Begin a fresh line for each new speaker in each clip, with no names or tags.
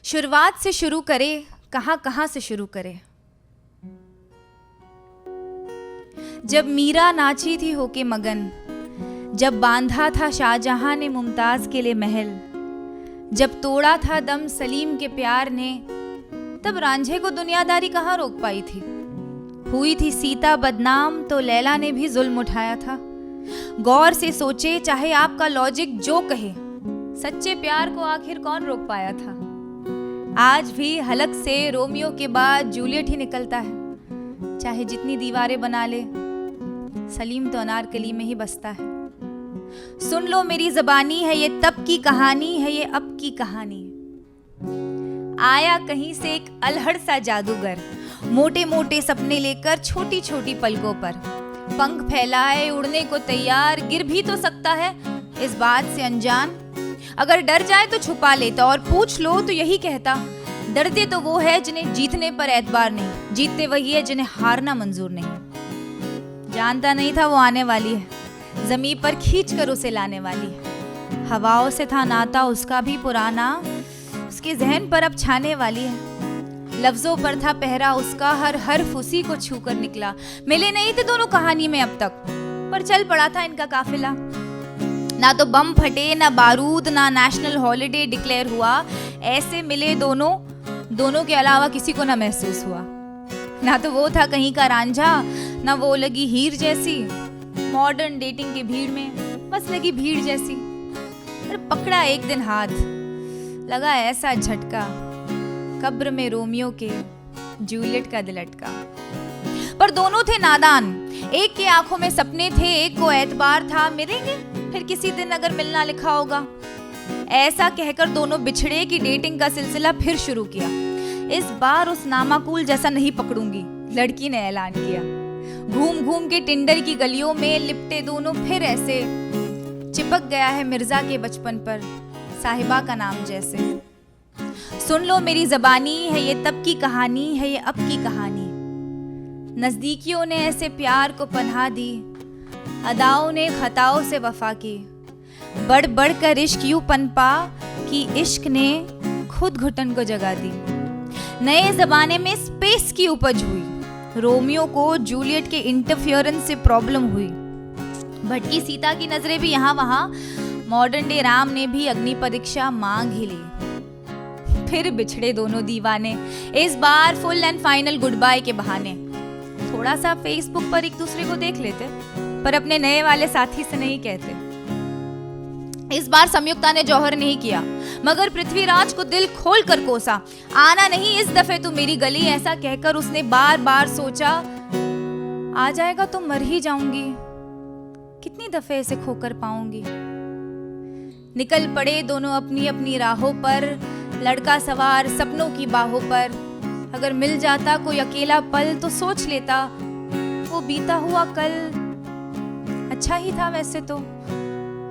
शुरुआत से शुरू करे, कहां से शुरू करे। जब मीरा नाची थी होके मगन, जब बांधा था शाहजहां ने मुमताज के लिए महल, जब तोड़ा था दम सलीम के प्यार ने, तब रांझे को दुनियादारी कहाँ रोक पाई थी। हुई थी सीता बदनाम तो लैला ने भी जुल्म उठाया था। गौर से सोचे चाहे आपका लॉजिक जो कहे, सच्चे प्यार को आखिर कौन रोक पाया था। आज भी हलक से रोमियो के बाद जूलियट ही निकलता है। चाहे जितनी दीवारें बना ले, सलीम तो अनारकली में ही बसता है। सुन लो मेरी ज़बानी है ये तब की कहानी है, ये अब की कहानी। आया कहीं से एक अलहड़ सा जादूगर, मोटे मोटे सपने लेकर छोटी छोटी पलकों पर, पंख फैलाए उड़ने को तैयार, गिर भी तो सकता है इस बात से अनजान। अगर डर जाए तो छुपा लेता और पूछ लो तो यही कहता, डरते तो वो है जिन्हें जीतने पर एतबार नहीं, जीतते वही है जिन्हें हारना मंजूर नहीं। जानता नहीं था वो आने वाली है, जमीन पर खींच कर उसे लाने वाली है। हवाओं से था नाता उसका भी पुराना, उसके जहन पर अब छाने वाली है। लफ्जों पर था पहरा उसका, हर हर्फ उसी को छू कर निकला। मिले नहीं थे दोनों कहानी में अब तक, पर चल पड़ा था इनका काफिला। ना तो बम फटे, ना बारूद, ना नेशनल हॉलिडे डिक्लेयर हुआ। ऐसे मिले दोनों के अलावा किसी को ना महसूस हुआ। ना तो वो था कहीं का रांझा, ना वो लगी हीर जैसी। मॉडर्न डेटिंग की भीड़ में बस लगी भीड़ जैसी। पर पकड़ा एक दिन हाथ, लगा ऐसा झटका, कब्र में रोमियो के जूलियट का दिल अटका। पर दोनों थे नादान, एक के आंखों में सपने थे, एक को एतबार था मिलेंगे फिर किसी दिन अगर मिलना लिखा होगा। ऐसा कहकर दोनों बिछड़े कि डेटिंग का सिलसिला फिर शुरू किया। इस बार उस नामाकूल जैसा नहीं पकड़ूंगी, लड़की ने ऐलान किया। घूम घूम के टिंडर की गलियों में लिपटे दोनों फिर ऐसे, चिपक गया है मिर्जा के बचपन पर साहिबा का नाम जैसे। सुन लो मेरी ज़बानी है ये तब की कहानी है, ये अब की कहानी। नजदीकियों ने ऐसे प्यार को पनाह दी, अदाओं ने खताओं से वफा की। बढ़ बढ़ कर इश्क यूं पनपा कि इश्क ने खुद घुटन को जगा दी। नए जमाने में स्पेस की उपज हुई, रोमियो को जूलियट के इंटरफियरेंस से प्रॉब्लम हुई। भटकी सीता की नजरें भी यहाँ वहाँ, मॉडर्न डे राम ने भी अग्नि परीक्षा मांग ही ली। फिर बिछड़े दोनों दीवाने, इस बार full and final goodbye के बहाने। थोड़ा सा फेसबुक पर एक दूसरे को देख लेते, पर अपने नए वाले साथी से नहीं कहते। इस बार संयुक्ता ने जौहर नहीं किया, मगर पृथ्वीराज को दिल खोल कर कोसा। आना नहीं इस दफे तू मेरी गली, ऐसा कहकर उसने बार बार सोचा, आ जाएगा तो मर ही जाऊंगी, कितनी दफे इसे खोकर पाऊंगी। निकल पड़े दोनों अपनी अपनी राहों पर, लड़का सवार सपनों की बाहों पर। अगर मिल जाता कोई अकेला पल तो सोच लेता, वो बीता हुआ कल अच्छा ही था वैसे तो,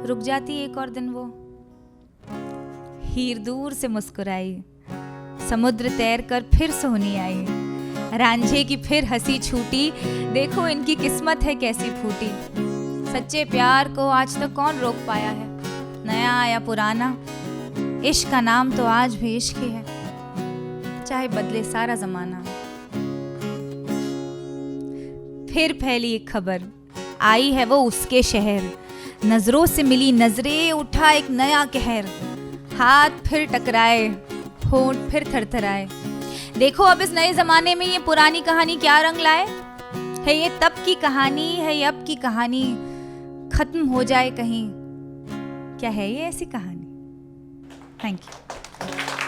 रुक जाती एक और दिन वो। हीर दूर से मुस्कुराई, समुद्र तैर कर फिर सोनी आई। रांझे की फिर हंसी छूटी, देखो इनकी किस्मत है कैसी फूटी। सच्चे प्यार को आज तक कौन रोक पाया है, नया या पुराना। इश्क का नाम तो आज भी इश्क ही है, चाहे बदले सारा जमाना। फिर फैली एक खबर, आई है वो उसके शहर। नजरों से मिली नजरें, उठा एक नया कहर। हाथ फिर टकराए, होंठ फिर थरथराए। देखो अब इस नए जमाने में ये पुरानी कहानी क्या रंग लाए। है ये तब की कहानी है, ये अब की कहानी। खत्म हो जाए कहीं, क्या है ये ऐसी कहानी। Thank you.